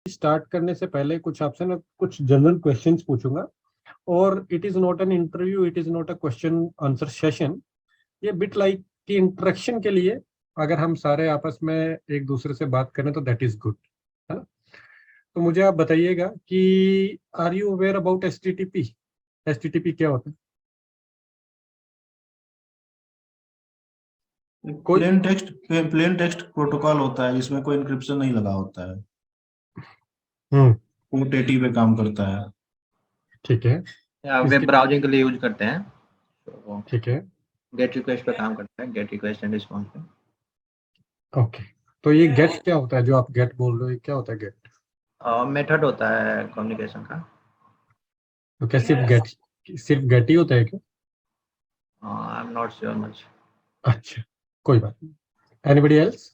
Start करने से पहले कुछ आपसे ना कुछ जनरल क्वेश्चंस पूछूंगा, और it is not an interview, it is not a question answer session. ये बिट लाइक की इंटरेक्शन के लिए अगर हम सारे आपस में एक दूसरे से बात करें तो दैट इज गुड, है ना। तो मुझे आप बताइएगा कि are you aware about HTTP? HTTP क्या होता है? कोई प्लेन टेक्स्ट प्रोटोकॉल होता है जिसमें कोई इंक्रिप्शन नहीं लगा होता है, पोर्ट 80 पे काम करता है। ठीक है, वेब इसकी ब्राउजिंग के लिए यूज करते हैं, तो ठीक है, गेट रिक्वेस्ट पे काम करता है, गेट रिक्वेस्ट एंड रिस्पॉन्स पे। ओके। तो ये गेट क्या होता है, जो आप गेट बोल रहे हो, ये क्या होता है गेट? मेथड होता है कम्युनिकेशन का। तो क्या सिर्फ गेट ही होता है क्या? I am not sure much. अच्छा, कोई बात नहीं। Anybody else?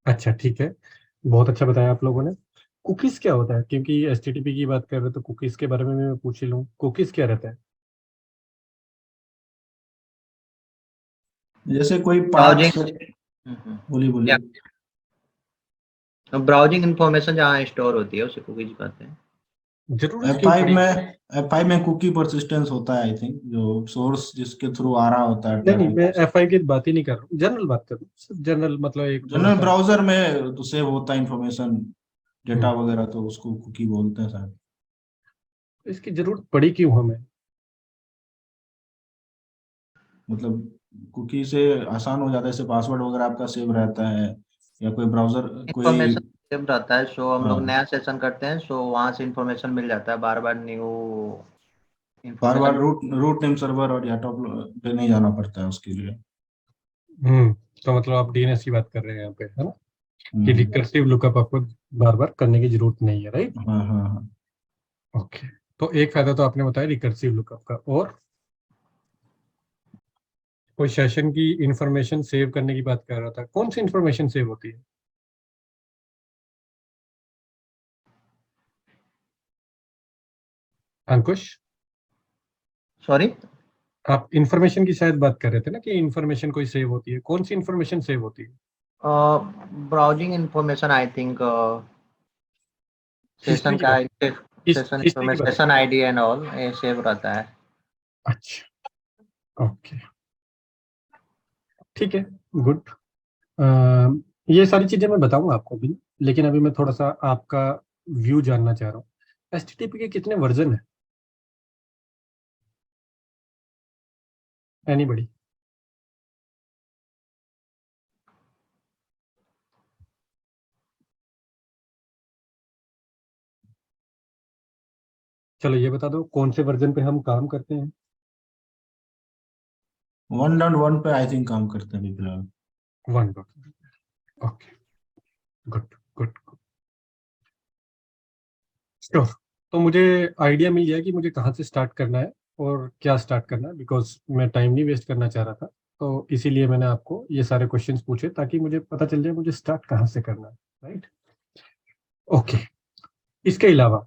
अच्छा, ठीक है, बहुत अच्छा बताया आप लोगों ने। कुकीज क्या होता है? क्योंकि एचटीटीपी की बात कर रहे हो तो कुकीज के बारे में मैं पूछ ही लूँ, कुकीज क्या रहता है? जैसे कोई ब्राउजिंग, बोलिए बोलिए। ब्राउजिंग इंफॉर्मेशन जहाँ स्टोर होती है उसे कुकीज कहते हैं। जरूरत क्यों पड़ी? F5 में कुकी परसिस्टेंस होता है, आई थिंक, जो सोर्स जिसके थ्रू आ रहा होता है नहीं नहीं, ट्रैफिक। मैं एफ आई की बात ही नहीं कर रहा हूँ, जनरल बात कर रहा हूँ, जनरल मतलब एक थोड़ा जनरल सा। ब्राउजर में तो सेव होता है इंफॉर्मेशन, डेटा हम्म, वगैरह, तो उसको कुकी बोलते हैं शायद। इसकी जरूरत पड़ी क्यों हमें? मतलब कुकी से आसान हो जाता है, जैसे पासवर्ड वगैरह आपका सेव रहता है, या कोई ब्राउजर कोई। इंफॉर्मेशन सेव रहता है, सो हम लोग हाँ, नया सेशन करते हैं, सो वहाँ से इंफॉर्मेशन मिल जाता है, बार बार न्यू बार बार इंफॉर्मेशन। रूट नेम सर्वर और या टॉप पे नहीं जाना पड़ता है उसके लिए। हम्म, तो मतलब आप डीएनएस की बात कर रहे हैं यहाँ पे, है ना, कि हम्म, रिकर्सिव लुकअप आपको बार बार करने की जरूरत नहीं है, राइट? हाँ हाँ हाँ। ओके, तो एक फायदा तो आपने बताया रिकर्सिव लुकअप का, और कोई सेशन की इंफॉर्मेशन सेव करने की बात कर रहा था, कौन सी इंफॉर्मेशन सेव होती है? अंकुश, सॉरी, आप इंफॉर्मेशन की शायद बात कर रहे थे ना, कि इंफॉर्मेशन कोई सेव होती है, कौन सी इंफॉर्मेशन सेव होती है? Browsing information, I think history session की का बात, सेशन हिस्ट्री की इंफॉर्मेशन, बात। सेशन आईडी एंड ऑल ये सेव रहता है। अच्छा, ओके, ठीक है, गुड। ये सारी चीजें मैं बताऊंगा आपको भी, लेकिन अभी मैं थोड़ा सा आपका व्यू जानना चाह रहा हूँ। एचटीटीपी के कितने वर्जन है? एनीबडी? चलो ये बता दो, कौन से वर्जन पे हम काम करते हैं? 1.1 पे आई थिंक काम करते हैं अभी फिलहाल। 1. Okay, good good. श्योर। तो मुझे आइडिया मिल गया कि मुझे कहाँ से स्टार्ट करना है और क्या स्टार्ट करना है, बिकॉज मैं टाइम नहीं वेस्ट करना चाह रहा था। तो इसीलिए मैंने आपको ये सारे क्वेश्चंस पूछे ताकि मुझे पता चल जाए मुझे स्टार्ट कहाँ से करना है, राइट? ओके, इसके अलावा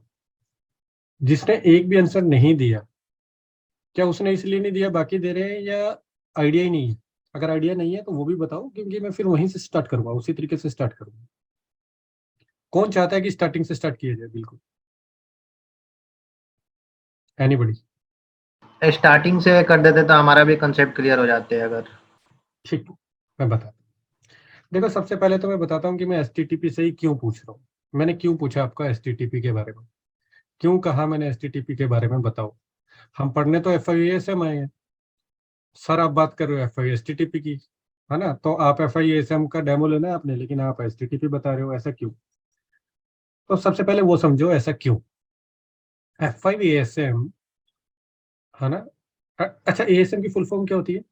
जिसने एक भी आंसर नहीं दिया, क्या उसने इसलिए नहीं दिया बाकी दे रहे हैं, या आइडिया ही नहीं है? अगर आइडिया नहीं है तो वो भी बताओ, क्योंकि मैं फिर वहीं से स्टार्ट करूंगा, उसी तरीके से स्टार्ट करूंगा। कौन चाहता है कि स्टार्टिंग से स्टार्ट किया जाए? बिल्कुल, एनीबडी? स्टार्टिंग से कर देते तो हमारा भी कंसेप्ट क्लियर हो जाते हैं अगर। ठीक है, मैं बताता हूँ। देखो, सबसे पहले तो मैं बताता हूँ कि मैं एचटीटीपी से ही क्यों पूछ रहा हूँ। मैंने क्यों पूछा आपका एचटीटीपी के बारे में, क्यों कहा मैंने एचटीटीपी के बारे में, बताओ। हम पढ़ने तो FIESM आए हैं सर, आप बात कर रहे हो FISTTP की, है ना? तो आप FIESM का डेमो लेना है आपने, लेकिन आप एचटीटीपी बता रहे हो, ऐसा क्यों? तो सबसे पहले वो समझो ऐसा क्यों। FIESM, है ना। अच्छा, ASM की फुल फॉर्म क्या होती है?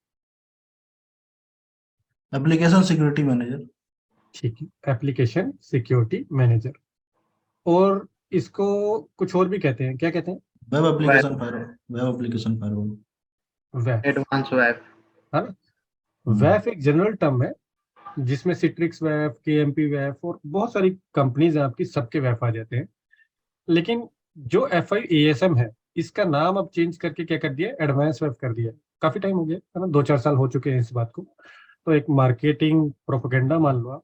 Application security manager. ठीक है, एप्लीकेशन सिक्योरिटी मैनेजर। और इसको कुछ और भी कहते हैं, क्या कहते हैं? Web application firewall. वैफ, एडवांस वेब। है ना। वैफ एक जनरल टर्म है जिसमें सिट्रिक्स वैफ, KMP वैफ और बहुत सारी कंपनीज हैं आपकी, सबके वैफ आ जाते हैं। लेकिन जो FIESM है, इसका नाम अब चेंज करके क्या कर दिया, एडवांस वेब कर दिया। काफी टाइम हो गया है ना, 2-4 साल हो चुके हैं इस बात को। तो एक मार्केटिंग प्रोपेगेंडा मान लो आप।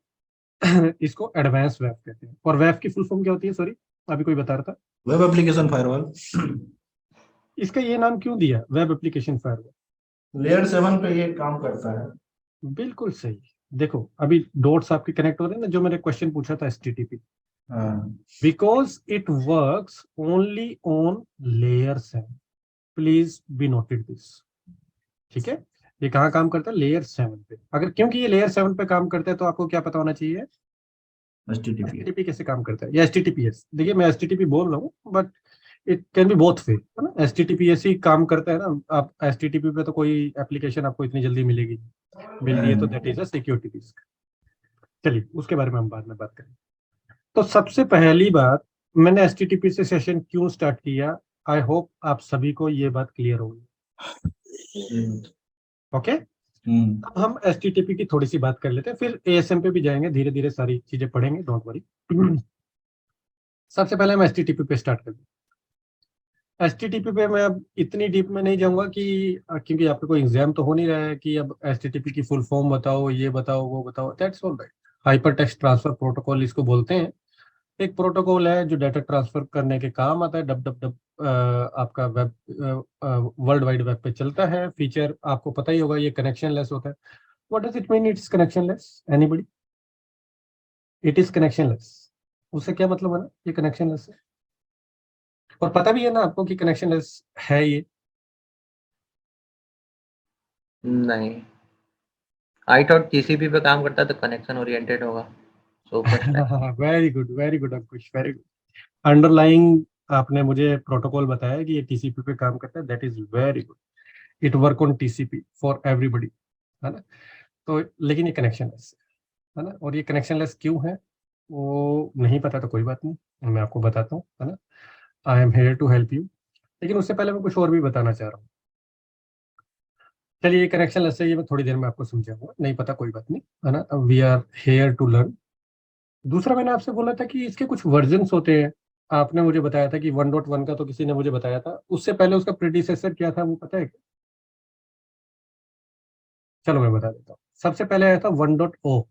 इसको एडवांस वेब कहते हैं। और वेब की फुल फॉर्म क्या होती है, सॉरी अभी कोई बता रहा था? Web application firewall. इसका ये नाम क्यों दिया, वेब एप्लीकेशन फायरवॉल? लेयर 7 पे ये काम करता है। बिल्कुल सही। देखो अभी डॉट्स आपके कनेक्ट हो रहे हैं ना, जो मैंने क्वेश्चन पूछा था HTTP, because it works only on layer 7। Please be noted this, ठीक है? ये कहाँ काम करता है? लेयर 7 पे। अगर क्योंकि ये लेयर 7 पे काम करता है तो आपको क्या पता होना चाहिए? HTTP। HTTP कैसे काम करता है या HTTPS। देखिए मैं HTTP बोल रहा हूँ but it can be both way, है ना? HTTPS ही काम करता है ना। आप HTTP पे तो कोई एप्लीकेशन आपको इतनी जल्दी मिलेगी, मिल रही है तो that is a security risk. चलिए उसके बारे में हम बाद में बात करें। तो सबसे पहली बात, मैंने HTTP से सेशन क्यों स्टार्ट किया, आई होप आप सभी को ये बात क्लियर होगी। ओके, अब हम HTTP की थोड़ी सी बात कर लेते हैं, फिर ASM पे भी जाएंगे, धीरे धीरे सारी चीजें पढ़ेंगे, डोंट वरी। सबसे पहले हम HTTP पे स्टार्ट करते हैं। HTTP पे मैं अब इतनी डीप में नहीं जाऊंगा कि क्योंकि आपका कोई एग्जाम तो हो नहीं रहा है कि अब HTTP की फुल फॉर्म बताओ, ये बताओ, वो बताओ। That's all right. Hyper text transfer protocol इसको बोलते हैं। एक प्रोटोकॉल है जो डाटा ट्रांसफर करने के काम आता है। डब डब डब आपका वेब, वर्ल्ड वाइड वेब पे चलता है। फीचर आपको पता ही होगा, ये कनेक्शन लेस होता है। What does it mean it's connection less? Anybody? It is connection less. उससे क्या मतलब है ना, ये कनेक्शन लेस है। और पता भी है ना आपको कि कनेक्शन लेस है ये? नहीं, आई थॉट TCP पे काम करता है तो कनेक्शन ओरिएंटेड होगा। सो फर्स्ट वेरी गुड अंकुश, वेरी गुड। अंडरलाइंग आपने मुझे प्रोटोकॉल बताया कि ये TCP पे काम करता है, that is very good. It work on TCP for everybody, है ना? तो लेकिन ये कनेक्शन लेस है ना। और ये कनेक्शन लेस क्यों है वो नहीं पता तो कोई बात नहीं, मैं आपको बताता हूँ, है ना? I am here to help you. लेकिन उससे पहले मैं कुछ और भी बताना चाह रहा हूँ। चलिए, ये कनेक्शन लेस है, ये मैं थोड़ी देर में आपको समझाऊंगा, नहीं पता कोई बात नहीं, है ना? We are here to learn. दूसरा, मैंने आपसे बोला था कि इसके कुछ वर्जन्स होते हैं। आपने मुझे बताया था कि 1.1 का तो किसी ने मुझे बताया था, उससे पहले उसका प्रीडिसेसर क्या था वो पता है क्या? चलो मैं बता देता हूँ। सबसे पहले आया था 1.0,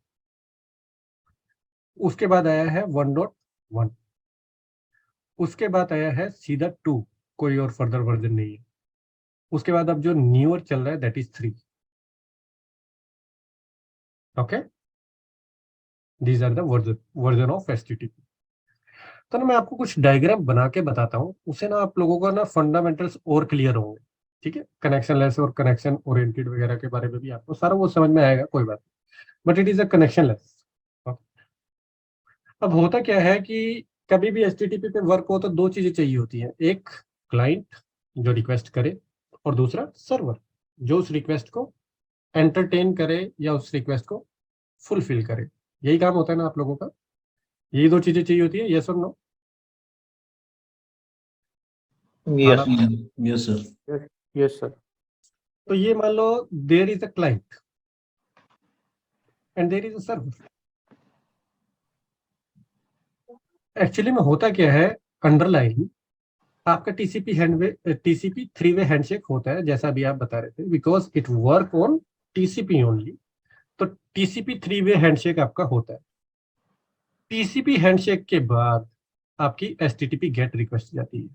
उसके बाद आया है 1.1, उसके बाद आया है सीधा 2, कोई और फर्दर वर्जन नहीं है। उसके बाद अब जो न्यूअर चल रहा है that is 3। Okay, these are the version of HTTP। तो ना मैं आपको कुछ डायग्राम बना के बताता हूँ, उससे ना आप लोगों का ना फंडामेंटल्स और क्लियर होंगे, ठीक है? कनेक्शन लेस और कनेक्शन ओरिएंटेड वगैरह के बारे में भी आपको सारा वो समझ में आएगा, कोई बात नहीं, but it is a connection less. अब होता क्या है कि कभी भी HTTP पे वर्क हो तो दो चीजें चाहिए होती हैं। एक क्लाइंट जो रिक्वेस्ट करे, और दूसरा सर्वर जो उस रिक्वेस्ट को एंटरटेन करे या उस रिक्वेस्ट को फुलफिल करे। यही काम होता है ना आप लोगों का? यही दो चीजें चाहिए होती है, यस और no? Yes yes sir. Yes sir. तो ये मान लो there is a client and there is a server. Actually में होता क्या है, अंडरलाइन आपका TCP 3 वे हैंडशेक होता है, जैसा अभी आप बता रहे थे, because it work on TCP only. तो TCP 3 वे हैंडशेक आपका होता है। TCP हैंडशेक के बाद आपकी HTTP गेट रिक्वेस्ट जाती है।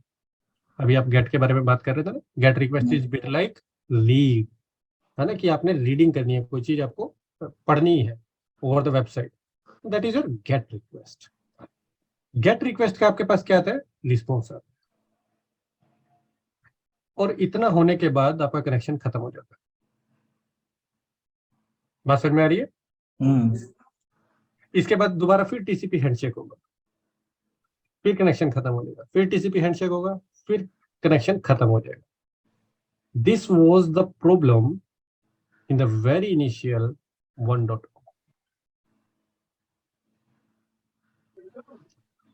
अभी आप गेट के बारे में बात कर रहे थे ना, gate request is bit like lead, है ना? कि आपने रीडिंग करनी है, कोई चीज आपको पढ़नी है over the website, that is your gate request. Gate request का आपके पास क्या आता है? रिस्पॉन्स आता है। और इतना होने के बाद आपका कनेक्शन खत्म हो जाता है। बात समझ में आ रही है? इसके बाद दोबारा फिर TCP हैंडशेक होगा, फिर कनेक्शन खत्म हो जाएगा, फिर TCP हैंडशेक होगा, फिर कनेक्शन खत्म हो जाएगा। This was the problem in the very initial 1.0।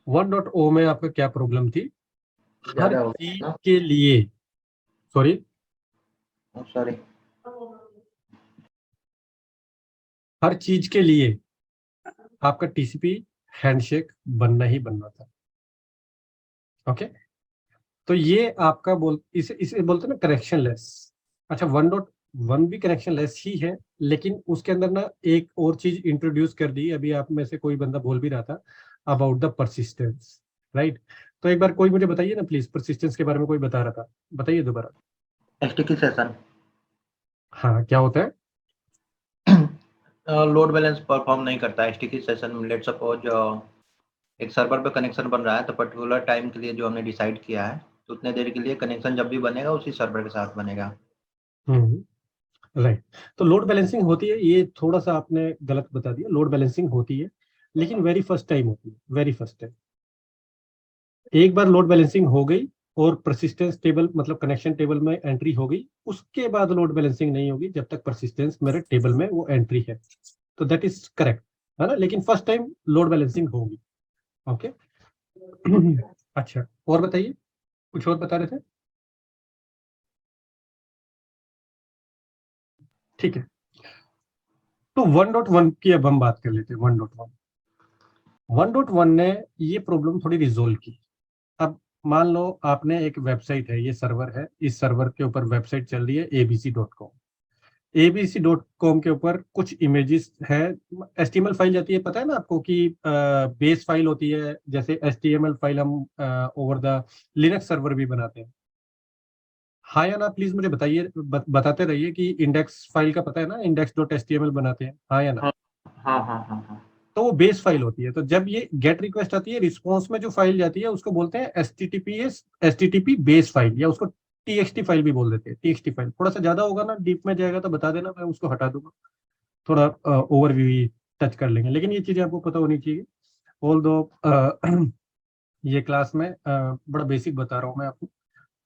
1.0 में आपका क्या प्रॉब्लम थी? हर ज्यादा हो चीज गया के लिए, सॉरी ना, सॉरी। हर चीज के लिए आपका TCP हैंडशेक बनना ही बनना था। ओके, तो ये आपका इसे बोलते हैं ना कनेक्शन लेस। अच्छा 1.1 भी कनेक्शन लेस ही है, लेकिन उसके अंदर ना एक और चीज इंट्रोड्यूस कर दी, अभी आप में से कोई बंदा बोल भी रहा था अबाउट द परसिस्टेंस, राइट? तो एक बार कोई मुझे बताइए ना प्लीज, परसिस्टेंस के बारे में कोई बता रहा था, बताइए दोबारा। स्टिकी सेशन, हाँ क्या होता है? लोड बैलेंस परफॉर्म नहीं करता है स्टिकी सेशन। लेट सपोज एक सर्वर पे कनेक्शन बन रहा है, तो पर्टिकुलर टाइम के लिए जो हमने डिसाइड किया है, तो उतने देर के लिए कनेक्शन जब भी बनेगा उसी सर्वर के साथ बनेगा। राइट। तो लोड बैलेंसिंग होती है, ये थोड़ा सा आपने गलत बता दिया, लोड बैलेंसिंग होती है लेकिन वेरी फर्स्ट टाइम होती है, वेरी फर्स्ट टाइम। एक बार लोड बैलेंसिंग हो गई और परसिस्टेंस टेबल मतलब कनेक्शन टेबल में एंट्री हो गई, उसके बाद लोड बैलेंसिंग नहीं होगी जब तक परसिस्टेंस मेरे टेबल में वो एंट्री है। तो दैट इज करेक्ट, है ना? लेकिन फर्स्ट टाइम लोड बैलेंसिंग होगी। ओके। अच्छा और बताइए, कुछ और बता रहे थे? ठीक है, तो 1.1 की अब हम बात कर लेते हैं। 1.1 1.1 ने ये प्रॉब्लम थोड़ी रिजोल्व की। अब मान लो आपने एक वेबसाइट है, ये सर्वर है, इस सर्वर के ऊपर वेबसाइट चल रही है abc.com। abc.com के ऊपर कुछ इमेजेस है, HTML फाइल जाती है, पता है ना आपको कि बेस फाइल होती है, जैसे HTML फाइल हम ओवर द लिनक्स सर्वर भी बनाते हैं। हाँ या ना प्लीज मुझे बताइए, बताते रहिए कि इंडेक्स फाइल का पता है ना, index.html बनाते हैं, हाँ या ना? हाँ हाँ हाँ हाँ। तो वो बेस फाइल होती है। तो जब ये गेट रिक्वेस्ट आती है, रिस्पॉन्स में जो फाइल जाती है उसको बोलते हैं एचटीटीपी बेस फाइल, या उसको टीएक्सटी फाइल भी बोल देते हैं। टीएक्सटी फाइल थोड़ा सा ज्यादा होगा ना, डीप में जाएगा तो बता देना, मैं उसको हटा दूंगा, थोड़ा ओवरव्यू टच कर लेंगे, लेकिन ये चीजें आपको पता होनी चाहिए। ऑल दो ये क्लास में बड़ा बेसिक बता रहा हूँ मैं आपको,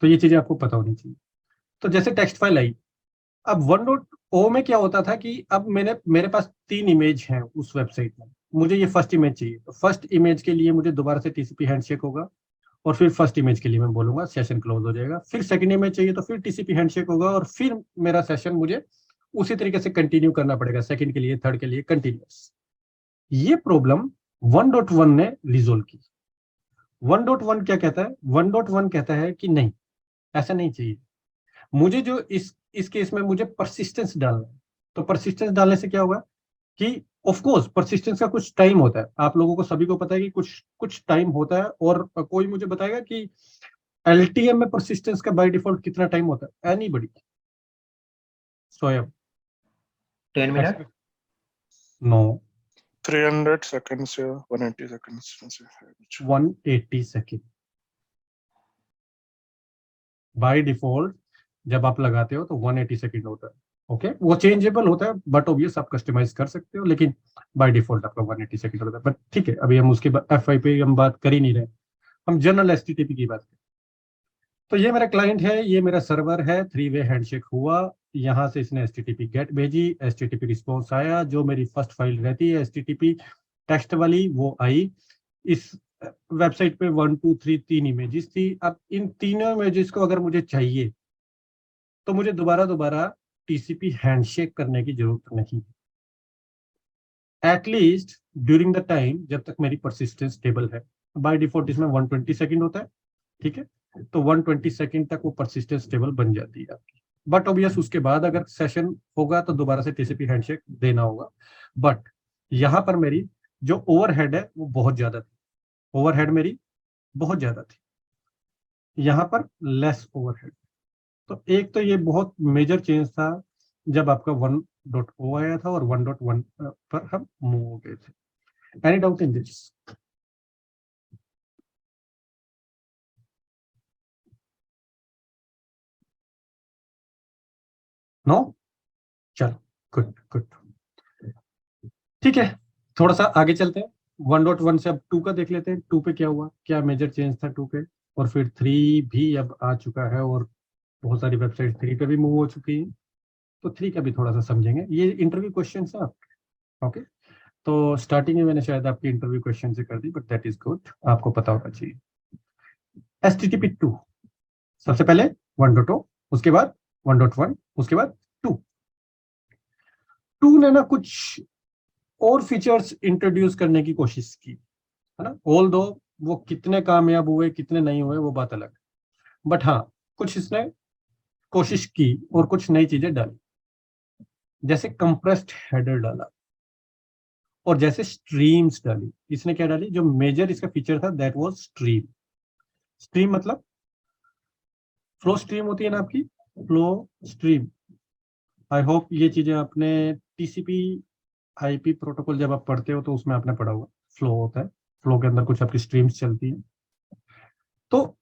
तो ये चीजें आपको पता होनी चाहिए। तो जैसे टेक्स्ट फाइल आई, अब 1.0 में क्या होता था कि अब मेरे पास 3 इमेज हैं उस वेबसाइट में, मुझे ये फर्स्ट इमेज चाहिए, तो फर्स्ट इमेज के लिए मुझे दोबारा से टीसीपी हैंडशेक होगा, और फिर फर्स्ट इमेज के लिए मैं बोलूंगा सेशन क्लोज हो जाएगा, फिर सेकंड इमेज चाहिए तो फिर टीसीपी हैंडशेक होगा, और फिर मेरा सेशन मुझे उसी तरीके से कंटिन्यू करना पड़ेगा, सेकंड के लिए, थर्ड के लिए, कंटिन्यूस। ये प्रॉब्लम 1.1 ने रिजोल्व की। 1.1 क्या कहता है? 1.1 कहता है कि नहीं, ऐसा नहीं चाहिए, मुझे जो इस केस में मुझे परसिस्टेंस डालना है। तो परसिस्टेंस डालने से क्या होगा कि ऑफ कोर्स परसिस्टेंस का कुछ टाइम होता है, आप लोगों को सभी को पता है कि कुछ कुछ टाइम होता है, और कोई मुझे बताएगा कि एलटीएम में परसिस्टेंस का बाय डिफॉल्ट कितना टाइम होता है? एनीबॉडी? स्वयं 10 मिनट। नो, 300 seconds या 180 seconds में से है कुछ। 180 सेकेंड बाय डिफॉल्ट जब आप लगाते हो तो 180 सेकेंड होता है। ओके, वो चेंजेबल होता है, बट ऑब्वियस आप कस्टमाइज कर सकते हो, लेकिन बाय डिफॉल्ट आपका 180 सेकेंड होता है। बट ठीक है, अभी हम उसके एफ आई पे हम बात कर ही नहीं रहे, हम जनरल एचटीटीपी की बात करें। तो ये मेरा क्लाइंट है, ये मेरा सर्वर है, 3 वे हैंडशेक हुआ, यहाँ से इसने एचटीटीपी गेट भेजी, एचटीटीपी रिस्पॉन्स आया, जो मेरी फर्स्ट फाइल रहती है एचटीटीपी टेक्स्ट वाली वो आई। इस वेबसाइट पे 1 2 3 3 इमेजेस थी। अब इन तीनों इमेजेस को अगर मुझे चाहिए तो मुझे दोबारा दोबारा टीसीपी हैंडशेक करने की जरूरत नहीं, एटलीस्ट ड्यूरिंग द टाइम जब तक मेरी परसिस्टेंस टेबल है। बाय डिफॉल्ट इसमें 120 सेकंड होता है, ठीक है? तो 120 सेकंड तक वो परसिस्टेंस टेबल बन जाती है आपकी। बट ऑब्वियस उसके बाद अगर सेशन होगा तो दोबारा से टीसीपी हैंडशेक देना होगा। बट यहाँ पर मेरी जो ओवरहेड है वो बहुत ज्यादा थी, ओवरहेड मेरी बहुत ज्यादा थी, यहाँ पर लेस ओवरहेड। तो एक तो ये बहुत मेजर चेंज था जब आपका 1.0 आया था और 1.1 पर हम मूव हो गए थे। Any doubt in this? No? चलो, गुड गुड, ठीक है, थोड़ा सा आगे चलते हैं। 1.1 से अब 2 का देख लेते हैं, 2 पे क्या हुआ, क्या मेजर चेंज था 2 पे, और फिर 3 भी अब आ चुका है, और बहुत सारी वेबसाइट 3 पे भी मूव हो चुकी है। तो 3 का भी थोड़ा सा समझेंगे, ये इंटरव्यू क्वेश्चन है आपके। ओके, तो स्टार्टिंग में मैंने शायद आपकी इंटरव्यू क्वेश्चन से कर दी, बट दैट इज गुड, आपको पता होना चाहिए। HTTP 2 सबसे पहले 1.0, उसके बाद 1.1, उसके बाद 2। 2 ने ना कुछ और फीचर्स इंट्रोड्यूस करने की कोशिश की, है ना? ऑल दो वो कितने कामयाब हुए कितने नहीं हुए वो बात अलग, बट हाँ कुछ इसने कोशिश की और कुछ नई चीजें डाली, जैसे कंप्रेस्ड हेडर डाला और जैसे स्ट्रीम्स डाली। इसने क्या डाली, जो मेजर इसका फीचर था दैट वाज स्ट्रीम। स्ट्रीम मतलब फ्लो स्ट्रीम होती है ना आपकी, फ्लो स्ट्रीम। आई होप ये चीजें आपने टीसीपी आईपी प्रोटोकॉल जब आप पढ़ते हो तो उसमें आपने पढ़ा हुआ। फ्लो होता है, फ्लो के अंदर कुछ आपकी स्ट्रीम्स चलती है। तो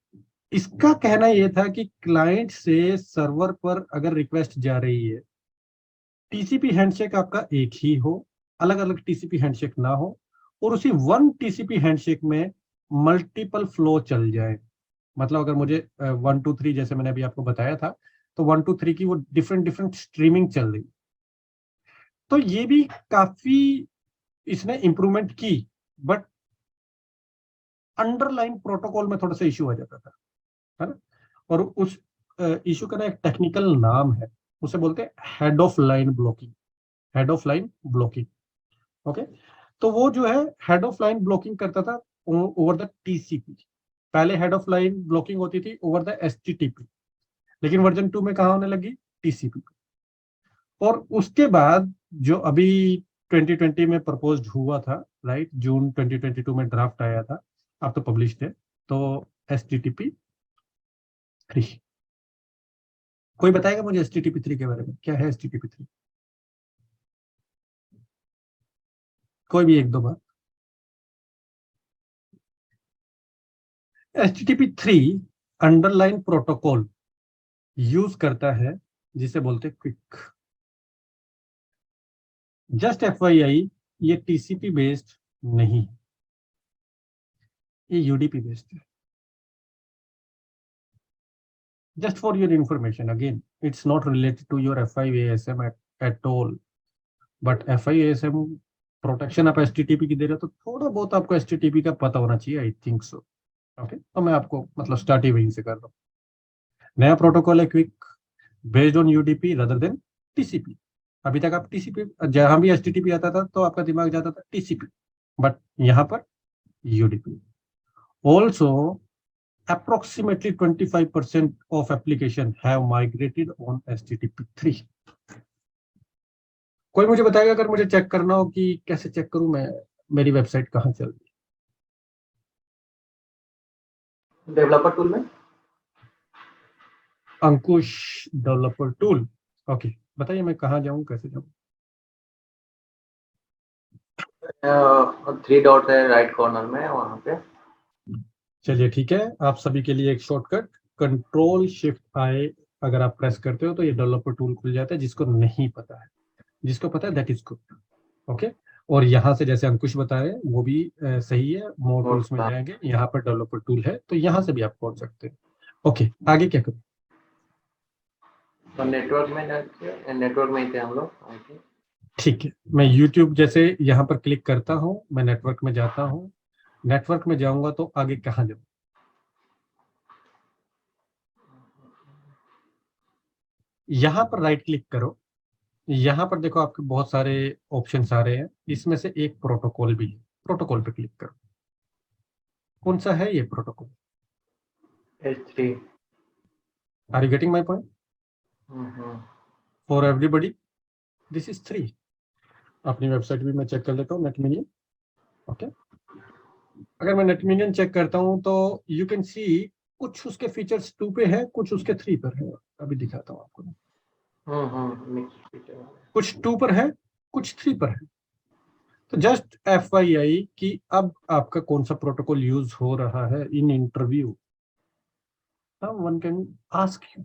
इसका कहना यह था कि क्लाइंट से सर्वर पर अगर रिक्वेस्ट जा रही है, टीसीपी हैंडशेक आपका एक ही हो, अलग अलग टीसीपी हैंडशेक ना हो, और उसी वन टीसीपी हैंडशेक में मल्टीपल फ्लो चल जाए। मतलब अगर मुझे 1 2 3 जैसे मैंने अभी आपको बताया था, तो 1 2 3 की वो डिफरेंट डिफरेंट स्ट्रीमिंग चल रही। तो ये भी काफी इसने इंप्रूवमेंट की, बट अंडरलाइन प्रोटोकॉल में थोड़ा सा इश्यू आ जाता था, है ना। और उस इश्यू का ना एक टेक्निकल नाम है, उसे बोलते हैं head of line blocking. Head of line blocking, okay. तो वो जो है हेड ऑफ लाइन ब्लॉकिंग करता था ओवर द टीसीपी। पहले हेड ऑफ लाइन ब्लॉकिंग होती थी ओवर द एचटीटीपी, लेकिन वर्जन 2 में कहा होने लगी, टीसीपी। और उसके बाद जो अभी 2020 में प्रपोज्ड हुआ था, राइट, जून 2022 में ड्राफ्ट आया था, अब तो पब्लिश्ड है, तो एचटीटीपी 3। कोई बताएगा मुझे एचटीटीपी 3 के बारे में, क्या है एचटीटीपी 3? कोई भी एक दो बार। एचटीटीपी 3 अंडरलाइन प्रोटोकॉल यूज करता है जिसे बोलते क्विक। जस्ट एफवाईआई, ये टीसीपी बेस्ड नहीं, ये यूडीपी बेस्ड है। Just for your information, again, it's not related to your F5ASM at all. But F5ASM protection आप HTTP की दे रहे हो, तो थोड़ा बहुत आपको HTTP का पता होना चाहिए, आई थिंक सो। ओके, तो मैं आपको मतलब स्टार्ट ही वहीं से कर रहा हूँ। नया प्रोटोकॉल है quick, based on UDP rather than TCP. अभी तक आप टीसीपी, जहां भी HTTP आता था तो आपका दिमाग जाता था टीसीपी, बट यहाँ पर UDP. Also approximately 25% of application have migrated on HTTP 3। कोई मुझे बताएगा अगर मुझे चेक करना हो कि कैसे चेक करूं मैं, मेरी वेबसाइट कहाँ चल रही है? डेवलपर टूल में अंकुश डेवलपर टूल, ओके। बताइए मैं कहाँ जाऊं, कैसे जाऊं? 3 डॉट है राइट कॉर्नर में, वहां पे। चलिए ठीक है, आप सभी के लिए एक शॉर्टकट, कंट्रोल शिफ्ट आई अगर आप प्रेस करते हो तो ये डेवलपर टूल खुल जाता है। जिसको नहीं पता है, जिसको पता है दैट इज गुड, ओके। और यहाँ से जैसे अंकुश बता रहे हैं वो भी सही है, मोर टूल्स में जाएंगे, यहाँ पर डेवलपर टूल है, तो यहाँ से भी आप पहुंच सकते हैं। ओके, आगे क्या करूं? तो नेटवर्क में, नेटवर्क में ही थे हम लोग। ठीक है, मैं यूट्यूब जैसे यहाँ पर क्लिक करता हूँ, मैं नेटवर्क में जाता हूँ। नेटवर्क में जाऊंगा तो आगे कहाँ जाऊँ? यहाँ पर राइट क्लिक करो, यहाँ पर देखो आपके बहुत सारे ऑप्शंस आ रहे हैं, इसमें से एक प्रोटोकॉल भी है, प्रोटोकॉल पे क्लिक करो। कौन सा है ये protocol? H3। Are you getting my point? For everybody this is 3। अपनी वेबसाइट भी मैं चेक कर लेता हूँ, नेटमिनियन, ओके। अगर मैं नेटमिनियन चेक करता हूँ तो यू कैन सी कुछ उसके फीचर्स 2 पे है, कुछ उसके 3 पर है। अभी दिखाता हूँ आपको। कुछ 2 पर है, कुछ 3 पर है। तो जस्ट FYI कि अब आपका कौन सा प्रोटोकॉल यूज हो रहा है in interview. One can ask you,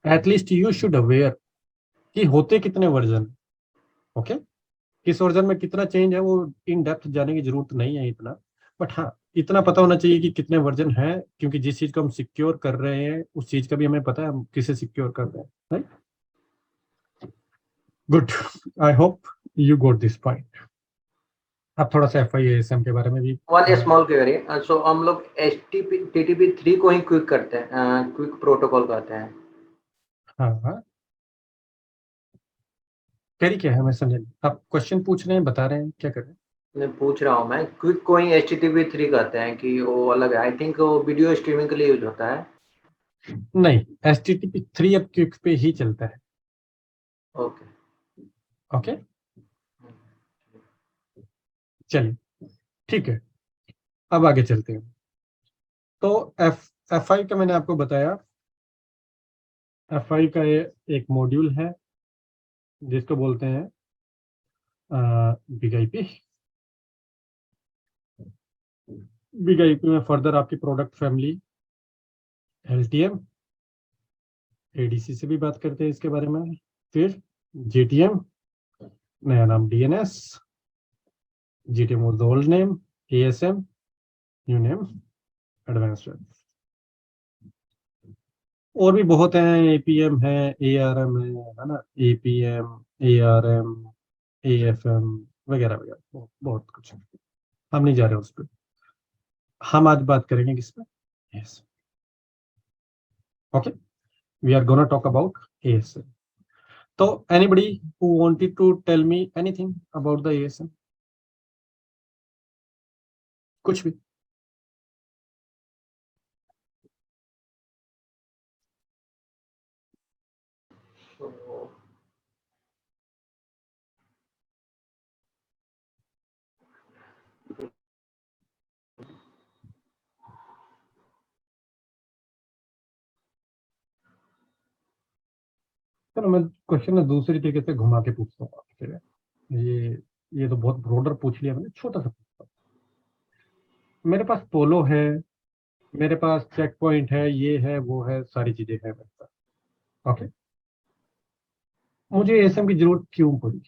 at least you should aware कि होते कितने वर्जन, ओके। किस वर्जन में कितना चेंज है वो इन डेप्थ जाने की जरूरत नहीं है इतना, बट हाँ इतना पता होना चाहिए कि कितने वर्जन है, क्योंकि जिस चीज को हम सिक्योर कर रहे हैं उस चीज का भी हमें पता है हम किसे सिक्योर कर रहे हैं, right? Good, I hope you got this point. अब थोड़ा सा FIASM के बारे में भी। वन स्मॉल क्वेरी, सो हम लोग HTTP 3 को ही क्विक करते हैं, क्विक प्रोटोकॉल कहते हैं। हाँ, क्वेरी क्या है मैं समझ नहीं, आप क्वेश्चन पूछ रहे हैं, बता रहे हैं, क्या कर रहे हैं? मैं पूछ रहा हूँ, मैं क्विक को ही HTTP 3 कहते हैं कि वो अलग है। आई थिंक वो वीडियो स्ट्रीमिंग के लिए यूज होता है। नहीं, HTTP3 अब क्विक पे ही चलता है। ओके। ओके, चलिए ठीक है, अब आगे चलते हैं। तो F5 का मैंने आपको बताया, F5 का एक मॉड्यूल है जिसको बोलते हैं बिग आईपी। बिग आईपी में फर्दर आपकी प्रोडक्ट फैमिली LTM, ADC से भी बात करते हैं इसके बारे में, फिर GTM, नया नाम DNS, GTM was the old name, ASM, new name, advanced web। और भी बहुत हैं, APM है, ARM है ना, APM, ARM, AFM वगैरह वगैरह, बहुत कुछ है, हम नहीं जा रहे उस पर। हम आज बात करेंगे किस पे? Yes, okay, we are gonna talk about ASM। तो anybody who wanted to tell me anything about the ASM? कुछ भी? So, चलो मैं क्वेश्चन ना दूसरी तरीके से घुमा के पूछता हूँ आपसे। ये तो बहुत ब्रॉडर पूछ लिया मैंने, छोटा सा पूछता हूँ। मेरे पास पोलो है, मेरे पास चेक पॉइंट है, ये है वो है, सारी चीजें हैं मेरे पास। ओके, मुझे ASM की जरूरत क्यों पड़ी?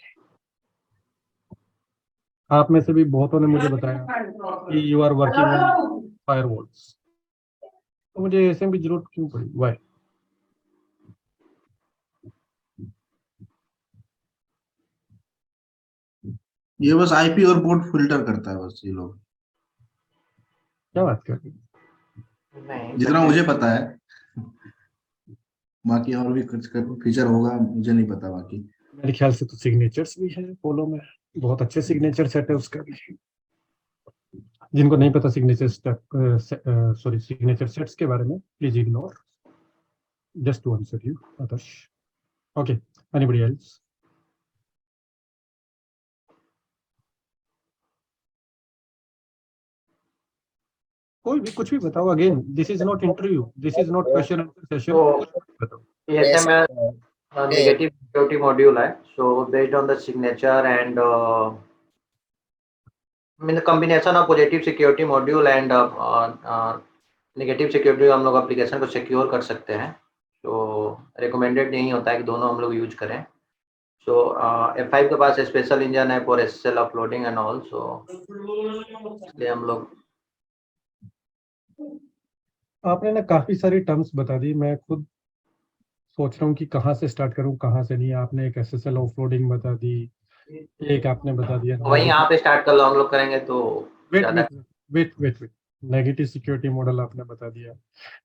आप में से भी बहुतों ने मुझे बताया कि you are working on firewalls, तो मुझे ASM की जरूरत क्यों पड़ी? वाई? ये बस आईपी और पोर्ट फिल्टर करता है बस ये लोग, क्या बात कर रही नहीं, जितना मुझे पता है। बाकी और भी कुछ फीचर होगा, मुझे नहीं पता बाकी। मेरे ख्याल से तो सिग्नेचर्स भी है पोलो में, बहुत अच्छे सिग्नेचर सेट है उसका भी। जिनको नहीं पता सिग्नेचर सॉरी सिग्नेचर सेट्स के बारे में, please ignore, just to answer you Adarsh. Okay, anybody else? कोई भी कुछ भी बताओ। Again this is not interview, this is not question answer session. बताओ। ASM negative security module है, so based on the signature and mean combination of positive security module and negative security हम लोग application को secure कर सकते हैं। तो recommended नहीं होता है कि दोनों हम लोग यूज करें। सो F5 के पास स्पेशल इंजन है for SSL uploading and all, so इसलिए हम लोग। आपने ना काफी सारी टर्म्स बता दी, मैं खुद सोच रहा हूँ कि कहाँ से स्टार्ट करूँ कहाँ से नहीं। आपने एक SSL ऑफलोडिंग बता दी, एक आपने बता दिया वहीं यहाँ पे स्टार्ट कर लो, हम लोग करेंगे तो वेट ज्यादा। Wait wait wait wait negative security model आपने बता दिया,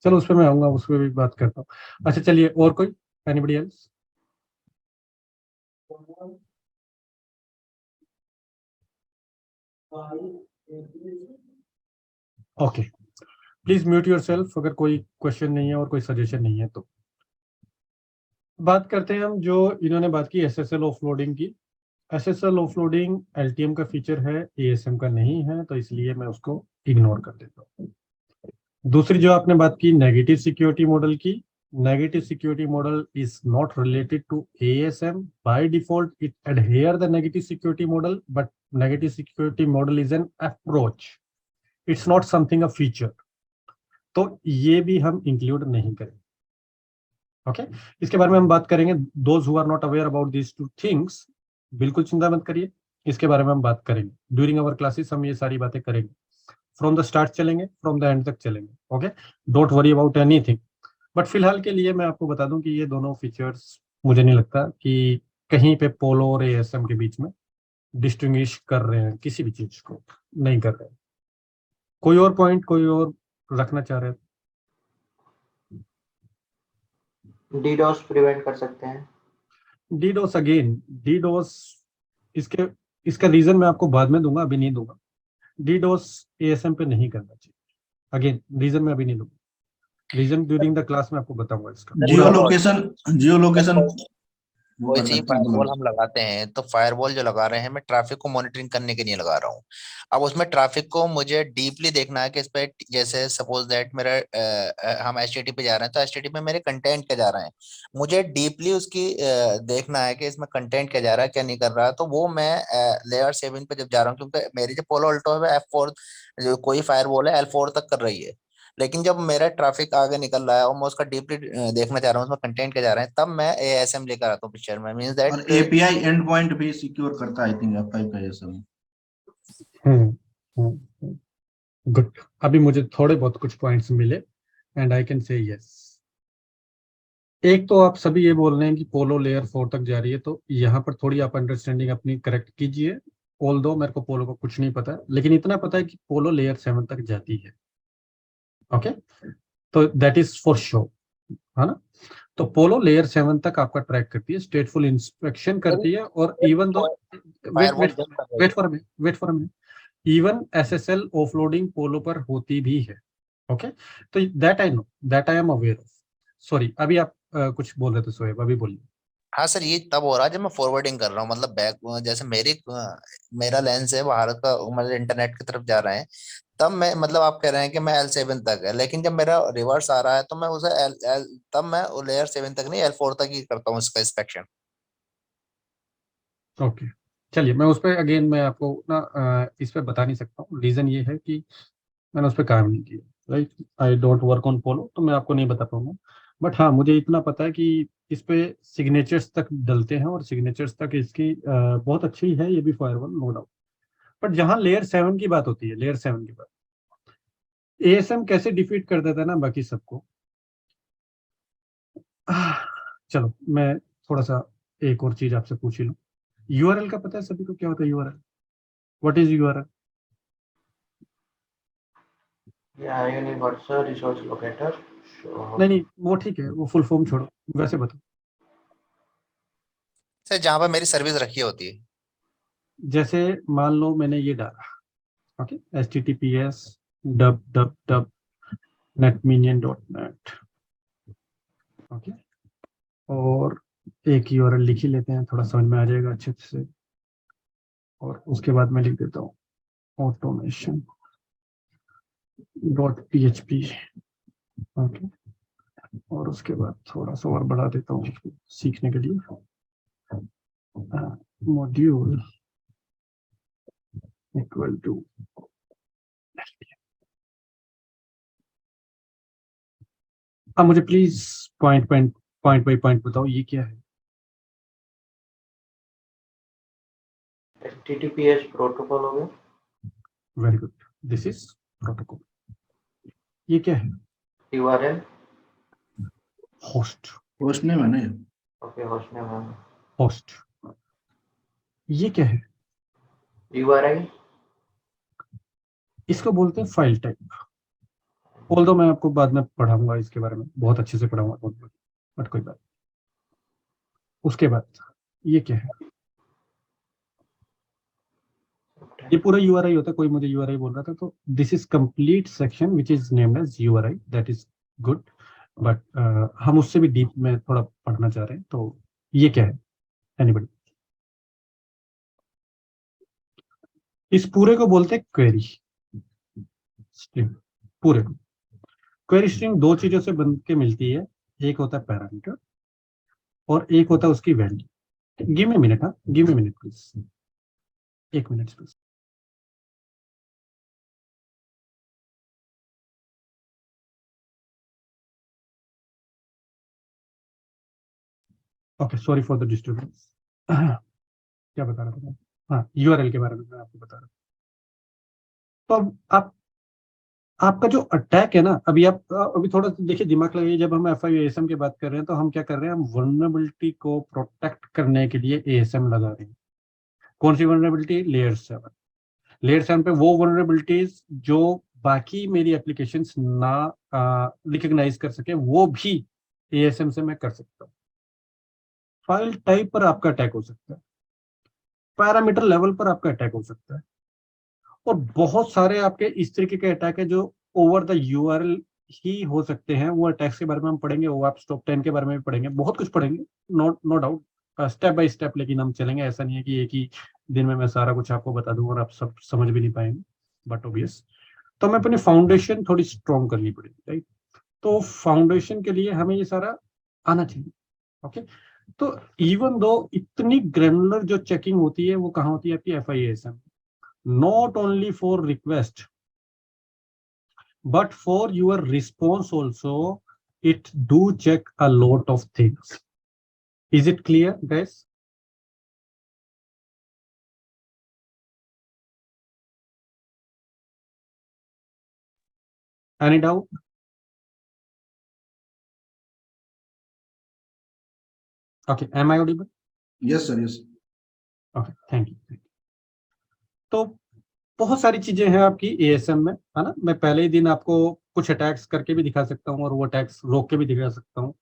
चलो उस पर मैं आऊंगा, उस पर भी बात करता हूँ। अच्छा चलिए, और कोई? Anybody else? Okay, please mute yourself अगर कोई क्वेश्चन नहीं है और कोई सजेशन नहीं है तो। बात करते हैं हम, जो इन्होंने बात की SSL ऑफलोडिंग की। SSL ऑफलोडिंग LTM का फीचर है, ASM का नहीं है, तो इसलिए मैं उसको इग्नोर कर देता हूँ। दूसरी जो आपने बात की नेगेटिव सिक्योरिटी मॉडल की, negative security model is not related to ASM by default, it adhere the negative security model, but negative security model is an approach, it's not something a feature, तो ये भी हम include नहीं करेंगे। Okay, इसके बारे में हम बात करेंगे। Those who are not aware about these two things, बिल्कुल चिंता मत करिए, इसके बारे में हम बात करेंगे ड्यूरिंग अवर क्लासेस। हम ये सारी बातें करेंगे, फ्रॉम द स्टार्ट चलेंगे, फ्रॉम द एंड तक चलेंगे। Okay, don't worry about anything. But फिलहाल के लिए मैं आपको बता दूं कि ये दोनों फीचर्स मुझे नहीं लगता कि कहीं पे पोलो और ASM के बीच में डिस्टिंग्विश कर रहे हैं, किसी भी चीज को नहीं कर रहे हैं। कोई और पॉइंट कोई और रखना चाह रहे हैं? DDoS प्रिवेंट कर सकते हैं। DDoS, अगेन DDoS, इसका रीजन मैं आपको बाद में दूंगा, अभी नहीं दूंगा। DDoS ASM पे नहीं करना चाहिए, अगेन रीजन मैं अभी नहीं दूंगा। रीजन ड्यूरिंग द क्लास में आपको बताऊंगा इसका। जियो लोकेशन वो कोई कर सी सकते हैं फायरवॉल मतलब। हम लगाते हैं तो फायरवॉल जो लगा रहे हैं मैं ट्रैफिक को मॉनिटरिंग करने के लिए लगा रहा हूँ। अब उसमें ट्रैफिक को मुझे डीपली देखना है कि इस पे जैसे सपोज दैट मेरा हम एचटीटीपी पे जा रहे हैं तो एचटीटीपी में मेरे कंटेंट क्या जा रहे हैं, मुझे डीपली उसकी देखना है कि इसमें कंटेंट क्या जा रहा है क्या नहीं कर रहा है। तो वो मैं लेयर 7 पे जब जा रहा हूँ, क्योंकि मेरी जो पोलो अल्टो है F4 जो कोई फायरवॉल है L4 तक कर रही है, लेकिन जब मेरा ट्रैफिक आगे निकल रहा है और मैं उसका डीपली देखना चाह रहा हूँ उसमें कंटेंट क्या जा रहा है, तब मैं एएसएम लेकर आता हूँ पिक्चर में। मींस दैट और एपीआई एंड पॉइंट भी सिक्योर करता है आई थिंक F5 का ये सब। गुड। अभी मुझे थोड़े बहुत कुछ पॉइंट्स मिले and I can say yes. एक तो आप सभी ये बोल रहे हैं कि पोलो लेयर 4 तक जा रही है, तो यहाँ पर थोड़ी आप अंडरस्टैंडिंग अपनी करेक्ट कीजिए। ऑल दो मेरे को पोलो का कुछ नहीं पता है, लेकिन इतना पता है कि पोलो लेयर 7 तक जाती है। ओके, तो दैट इज फॉर श्योर, है ना। तो पोलो लेयर 7 तक आपका ट्रैक करती है, स्टेटफुल इंस्पेक्शन करती है, और इवन दो फायरवॉल जब कर रही है wait for me, even SSL offloading Palo पर होती भी है। ओके, तो that I know, that I am aware of. Sorry, अभी आप कुछ बोल रहे थे सोएब, अभी बोलिए। हाँ सर, ये तब हो रहा है जब मैं फॉरवर्डिंग कर रहा हूँ, मतलब बैक जैसे मेरा लेंस है भारत का, मतलब इंटरनेट की तरफ जा रहा है, तब मैं मतलब आप कह रहे हैं कि मैं L7 तक है, लेकिन जब मेरा रिवर्स आ रहा है तो मैं उसे तब मैं लेयर 7 तक नहीं L4 तक ही करता हूँ इसका इंस्पेक्शन। ओके, चलिए, मैं उस पर अगेन मैं आपको ना इस पे बता नहीं सकता हूँ। रीजन ये है कि मैंने उस पर काम नहीं किया, right. I don't work on Palo, तो मैं आपको नहीं बता पाऊंगा। बट हाँ, मुझे इतना पता है कि इस पे सिग्नेचर्स तक डलते हैं, और सिग्नेचर्स तक इसकी बहुत अच्छी है ये भी फायरवॉल, नो डाउट। बट जहाँ लेयर 7 की बात होती है, लेयर 7 की बात, एएसएम कैसे डिफीट कर देता है ना बाकी सबको। चलो, मैं थोड़ा सा एक और चीज आपसे पूछ ही लूँ। यूआरएल का पता है सभी को क्या होता है URL? What is URL? Yeah, universal resource locator. नहीं नहीं, वो ठीक है, वो फुल फॉर्म छोड़ो, वैसे बताओ। सर जहाँ पर मेरी सर्विस रखी होती है। जैसे मान लो मैंने ये डाला, ओके, https://netminion.net, ओके, और एक यूआरएल लिख ही लेते हैं, थोड़ा समझ में आ जाएगा अच्छे से। और उसके बाद मैं लिख देता हूँ automation.php, ओके, और उसके बाद थोड़ा सा और बढ़ा देता हूँ उसको सीखने के लिए, मॉड्यूल इक्वल टू। अब मुझे प्लीज पॉइंट बाई पॉइंट बताओ, ये क्या है? HTTPS प्रोटोकॉल हो गया। Very good, this is protocol. ये क्या है? URL। होस्ट। होस्ट नेम है ना ये? ओके, होस्ट नेम है। होस्ट। ये क्या है? URI। इसको बोलते हैं फाइल टाइप। ऑल्दो मैं आपको बाद में पढ़ाऊंगा इसके बारे में, बहुत अच्छे से पढ़ाऊंगा, बट कोई बात। उसके बाद ये क्या है? ये पूरा यूआरआई होता है। कोई मुझे यूआरआई बोल रहा था, तो this is complete section which is named as URI, that is good. But हम उससे भी डीप में थोड़ा पढ़ना चाह रहे हैं, तो ये क्या है? एनीबडी? इस पूरे को बोलते हैं क्वेरी स्ट्रिंग। पूरे को क्वेरी स्ट्रिंग दो चीजों से बन के मिलती है, एक होता है पैरामीटर और एक होता है उसकी वैल्यू। गिव मी मिनट, हाँ, गिव मी मिनट प्लीज, एक minute please. Okay, sorry for the disturbance. क्या बता रहा था मैं? हाँ, यूआरएल के बारे में मैं आपको बता रहा था। तो अब आपका जो अटैक है ना, अभी आप अभी थोड़ा देखिए, दिमाग लगाइए। जब हम FIU-ASM की बात कर रहे हैं तो हम क्या कर रहे हैं? हम वल्नरेबिलिटी को प्रोटेक्ट करने के लिए ASM लगा रहे हैं। कौन सी वल्नरेबिलिटी? लेयर 7। लेयर 7 पे वो वल्नरेबिलिटीज जो बाकी मेरी एप्लीकेशंस ना रिकॉग्नाइज कर सके, वो भी ASM से मैं कर सकता हूँ। फाइल टाइप पर आपका अटैक हो सकता है, पैरामीटर लेवल पर आपका अटैक हो सकता है, और बहुत सारे आपके इस तरीके के अटैक है जो ओवर द यूआरएल ही हो सकते हैं। वो अटैक्स के बारे में हम पढ़ेंगे, वो आप स्टॉप 10 के बारे में भी पढ़ेंगे, बहुत कुछ पढ़ेंगे, no doubt, step by step लेकिन हम चलेंगे। ऐसा नहीं है कि एक ही दिन में मैं सारा कुछ आपको बता दूंगा और आप सब समझ भी नहीं पाएंगे, बट ऑब्वियस। तो हमें अपनी फाउंडेशन थोड़ी स्ट्रॉन्ग करनी पड़ेगी, राइट। तो फाउंडेशन के लिए हमें ये सारा आना चाहिए, ओके। तो इवन दो इतनी ग्रैनुलर जो चेकिंग होती है वो कहाँ होती है आपकी FIASM, not only for request but for your response also, it do check a lot of things. Is it clear, guys? Any doubt? Okay, am I audible? Yes, sir. Yes. Okay, thank you. तो बहुत सारी चीजें हैं आपकी ASM में, है ना। मैं पहले ही दिन आपको कुछ अटैक्स करके भी दिखा सकता हूँ और वो अटैक्स रोक के भी दिखा सकता हूँ,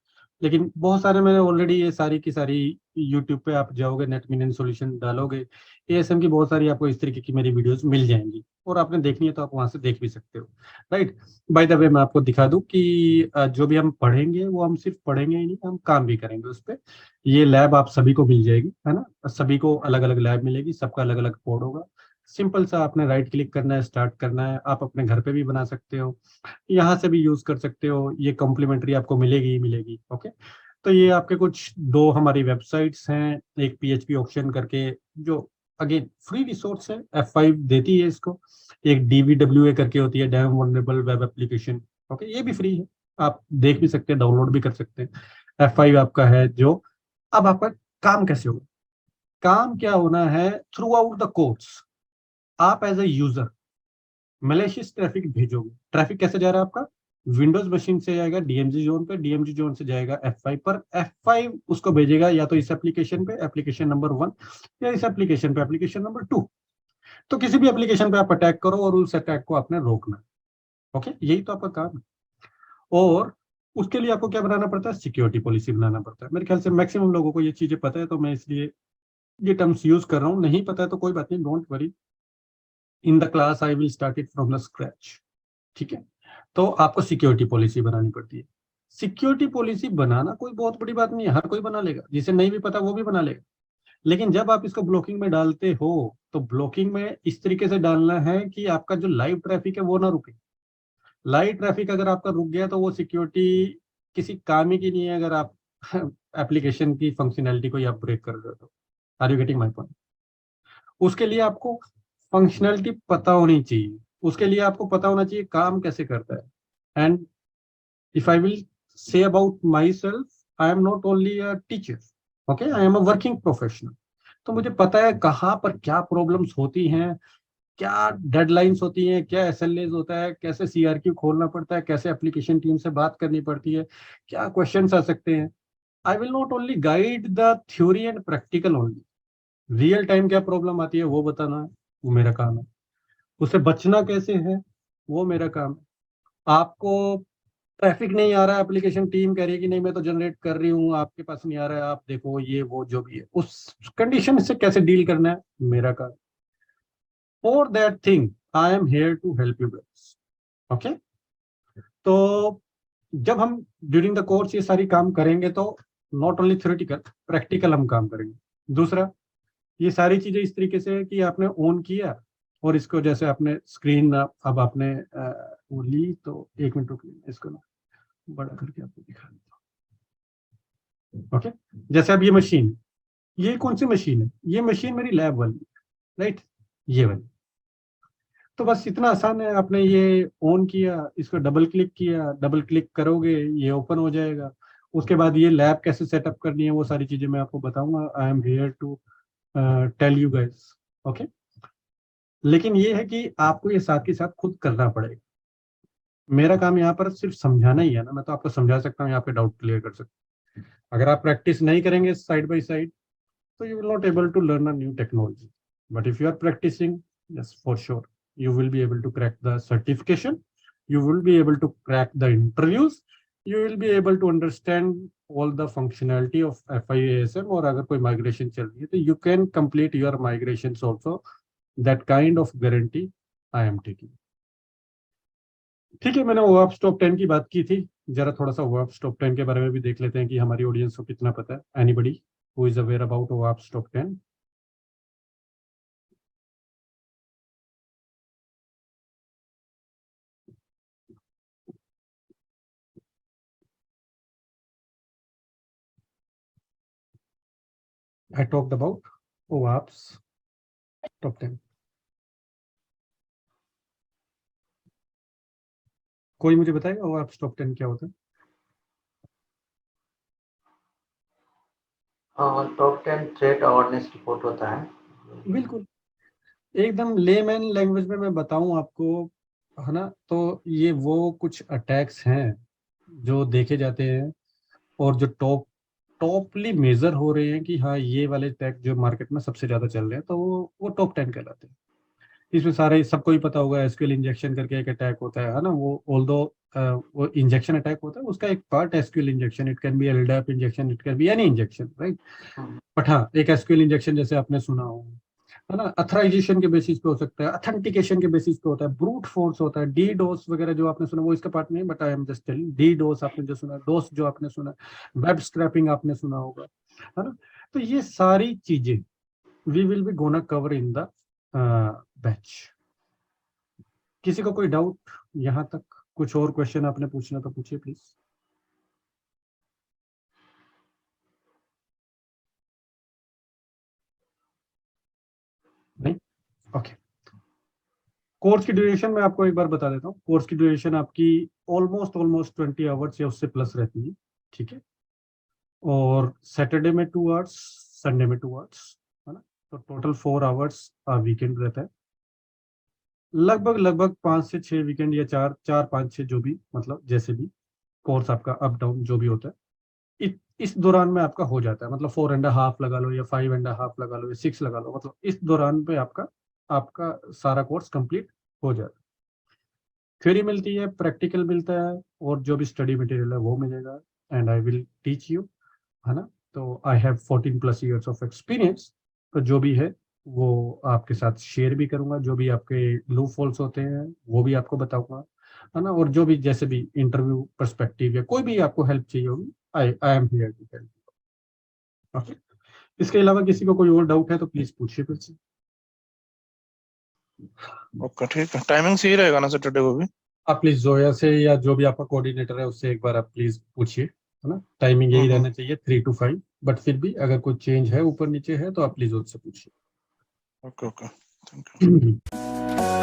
लेकिन बहुत सारे मैंने ऑलरेडी ये सारी की सारी यूट्यूब पे आप जाओगे, नेट मिलियन सॉल्यूशन डालोगे, ASM की बहुत सारी आपको इस तरीके की मेरी वीडियोस मिल जाएंगी और आपने देखनी है तो आप वहां से देख भी सकते हो, राइट। बाय द वे मैं आपको दिखा दूं कि जो भी हम पढ़ेंगे वो हम सिर्फ पढ़ेंगे ही नहीं, हम काम भी करेंगे उस पर। ये लैब आप सभी को मिल जाएगी, है ना, सभी को अलग अलग लैब मिलेगी, सबका अलग अलग कोड होगा। सिंपल सा आपने राइट क्लिक करना है, स्टार्ट करना है। आप अपने घर पे भी बना सकते हो, यहाँ से भी यूज कर सकते हो, ये कॉम्प्लीमेंट्री आपको मिलेगी ही मिलेगी, ओके। तो ये आपके कुछ दो हमारी वेबसाइट्स हैं, एक PHP ऑप्शन करके जो अगेन फ्री रिसोर्स है, F5 देती है इसको, एक DVWA करके होती है, dam vulnerable web application, okay, ये भी फ्री है, आप देख भी सकते हैं, डाउनलोड भी कर सकते हैं। F5 आपका है जो। अब आपका काम कैसे होगा, काम क्या होना है, थ्रू आउट द कोर्स आप as a user malicious traffic भेजोगे। ट्रैफिक कैसे जा रहा है आपका, विंडोज मशीन से जाएगा DMG जोन पे, DMG जोन से जाएगा F5 पर, F5 उसको भेजेगा या तो इस एप्लीकेशन पे, एप्लीकेशन नंबर 1, या इस एप्लीकेशन पे, एप्लीकेशन नंबर 2। तो किसी भी एप्लीकेशन पे आप अटैक करो और उस अटैक को आपने रोकना है, ओके, यही तो आपका काम है। और उसके लिए आपको क्या बनाना पड़ता है, सिक्योरिटी पॉलिसी बनाना पड़ता है। मेरे ख्याल से मैक्सिमम लोगों को ये चीजें पता है, तो मैं इसलिए ये टर्म्स यूज कर रहा हूँ। नहीं पता है तो कोई बात नहीं, don't worry, in the class I will start it from the scratch, ठीक है। तो आपको सिक्योरिटी पॉलिसी बनानी पड़ती है। सिक्योरिटी पॉलिसी बनाना कोई बहुत बड़ी बात नहीं है, हर कोई बना लेगा, जिसे नहीं भी पता वो भी बना लेगा। लेकिन जब आप इसको ब्लॉकिंग में डालते हो तो ब्लॉकिंग में इस तरीके से डालना है कि आपका जो लाइव ट्रैफिक है वो ना रुके। लाइव ट्रैफिक अगर आपका रुक गया तो वो सिक्योरिटी किसी काम ही की नहीं है, अगर आप एप्लीकेशन की फंक्शनैलिटी को आप ब्रेक कर रहे हो तो। Are you getting my point? उसके लिए आपको फंक्शनैलिटी पता होनी चाहिए, उसके लिए आपको पता होना चाहिए काम कैसे करता है। And if I will say about my self, I am not only a teacher, okay, I am a working professional. तो मुझे पता है कहाँ पर क्या प्रॉब्लम्स होती हैं, क्या डेडलाइंस होती हैं, क्या SLAs होता है, कैसे CRQ खोलना पड़ता है, कैसे एप्लीकेशन टीम से बात करनी पड़ती है, क्या क्वेश्चंस आ सकते हैं। I will not only guide the theory and practical only, real time क्या प्रॉब्लम आती है वो बताना है, वो मेरा काम है। उससे बचना कैसे है वो मेरा काम है। आपको ट्रैफिक नहीं आ रहा है, एप्लीकेशन टीम कह रही है कि नहीं मैं तो जनरेट कर रही हूँ, आपके पास नहीं आ रहा है, आप देखो ये वो जो भी है, उस कंडीशन से कैसे डील करना है मेरा काम। For that thing I am here to help you guys, okay. तो जब हम ड्यूरिंग द कोर्स ये सारी काम करेंगे तो नॉट ओनली थ्योरेटिकल, प्रैक्टिकल हम काम करेंगे। दूसरा, ये सारी चीजें इस तरीके से है कि आपने ऑन किया और इसको जैसे आपने स्क्रीन अब आपने वो ली, तो एक मिनट रुकिए, इसको ना बड़ा करके आपको दिखा देता हूँ, ओके। जैसे अब ये मशीन, ये कौन सी मशीन है, ये मशीन मेरी लैब वाली, राइट, ये वाली। तो बस इतना आसान है, आपने ये ऑन किया, इसको डबल क्लिक किया, डबल क्लिक करोगे ये ओपन हो जाएगा। उसके बाद ये लैब कैसे सेटअप करनी है वो सारी चीजें मैं आपको बताऊंगा, I am here to tell you guys, okay. लेकिन ये है कि आपको ये साथ के साथ खुद करना पड़ेगा। मेरा काम यहाँ पर सिर्फ समझाना ही है ना, मैं तो आपको समझा सकता हूँ, यहाँ पे डाउट क्लियर कर सकता हूँ। अगर आप प्रैक्टिस नहीं करेंगे साइड बाय साइड तो you will not able to learn a new technology, but if you are practicing, yes for sure you will be able to crack the certification, you will be able to crack the interviews, you will be able to understand all the functionality of FIASM। और अगर कोई migration चल रही है तो you can complete your migrations also, that kind of guarantee I am taking। ठीक है, मैंने ओआप्स टॉप 10 की बात की थी, जरा थोड़ा सा ओआप्स टॉप 10 के बारे में भी देख लेते हैं कि हमारी ऑडियंस को कितना पता है। Anybody who is aware about ओआप्स top 10? I talked about OAPS top 10. कोई मुझे बताएगा OAPS top 10 क्या होता है? टॉप 10 थ्रेट अवेयरनेस रिपोर्ट होता है। बिल्कुल, एकदम लेमैन लैंग्वेज में मैं बताऊं आपको, है ना, तो ये वो कुछ अटैक्स हैं जो देखे जाते हैं और जो टॉपली मेजर हो रहे हैं कि हाँ ये वाले अटैक जो मार्केट में सबसे ज्यादा चल रहे हैं, तो वो टॉप 10 कहलाते हैं। इसमें सारे सबको ही पता होगा, एसक्यूएल इंजेक्शन करके एक अटैक होता है ना, वो ऑल्दो वो इंजेक्शन अटैक होता है, उसका एक part SQL injection, it can be LDAP injection, it can be any injection, right. But हाँ, एक एसक्यूएल इंजेक्शन जैसे आपने सुना हो, है ना, अथराइजेशन के बेसिस पे हो सकता है, अथेंटिकेशन के बेसिस पे होता है, ब्रूट फोर्स होता है, डी डोस वगैरह जो आपने सुना वो इसका पार्ट नहीं, but I am just telling, DDoS आपने जो सुना, डोस जो आपने सुना, वेब स्क्रैपिंग आपने सुना होगा, है ना। तो ये सारी चीजें we will be gonna cover in the batch. किसी को कोई डाउट यहाँ तक? कुछ और क्वेश्चन आपने पूछना तो पूछिए प्लीज। नहीं? ओके। कोर्स की ड्यूरेशन मैं आपको एक बार बता देता हूँ। कोर्स की ड्यूरेशन आपकी ऑलमोस्ट 20 आवर्स या उससे प्लस रहती है, ठीक है। और सैटरडे में 2 आवर्स, संडे में 2 आवर्स, है ना। तो टोटल 4 आवर्स वीकेंड रहता है। लगभग 5 से 6 वीकेंड या 4 5 6 जो भी, मतलब जैसे भी कोर्स आपका अप डाउन जो भी होता है, इस दौरान में आपका हो जाता है। मतलब 4.5 लगा लो या 5.5 लगा लो या 6 लगा लो, मतलब इस दौरान पे आपका आपका सारा कोर्स कंप्लीट हो जाता है। थ्योरी मिलती है, प्रैक्टिकल मिलता है, और जो भी स्टडी मटेरियल है वो मिलेगा, and I will teach you, है ना। तो I have 14+ years of experience, तो जो भी है वो आपके साथ शेयर भी करूंगा, जो भी आपके लूप होल्स होते हैं वो भी आपको बताऊंगा, है ना। और जो भी जैसे भी इंटरव्यू पर्सपेक्टिव या कोई भी आपको हेल्प चाहिए होगी, I am here to help. Okay. इसके अलावा किसी को कोई और डाउट है तो प्लीज पूछिए फिर से। ओके ठीक है, टाइमिंग सही रहेगा ना सैटरडे को भी? आप प्लीज जोया से या जो भी आपका कोऑर्डिनेटर है उससे एक बार आप प्लीज पूछिए, है ना। टाइमिंग यही रहना चाहिए 3 to 5, बट फिर भी अगर कोई चेंज है ऊपर नीचे है तो आप प्लीज उनसे पूछिए। Okay okay, thank you.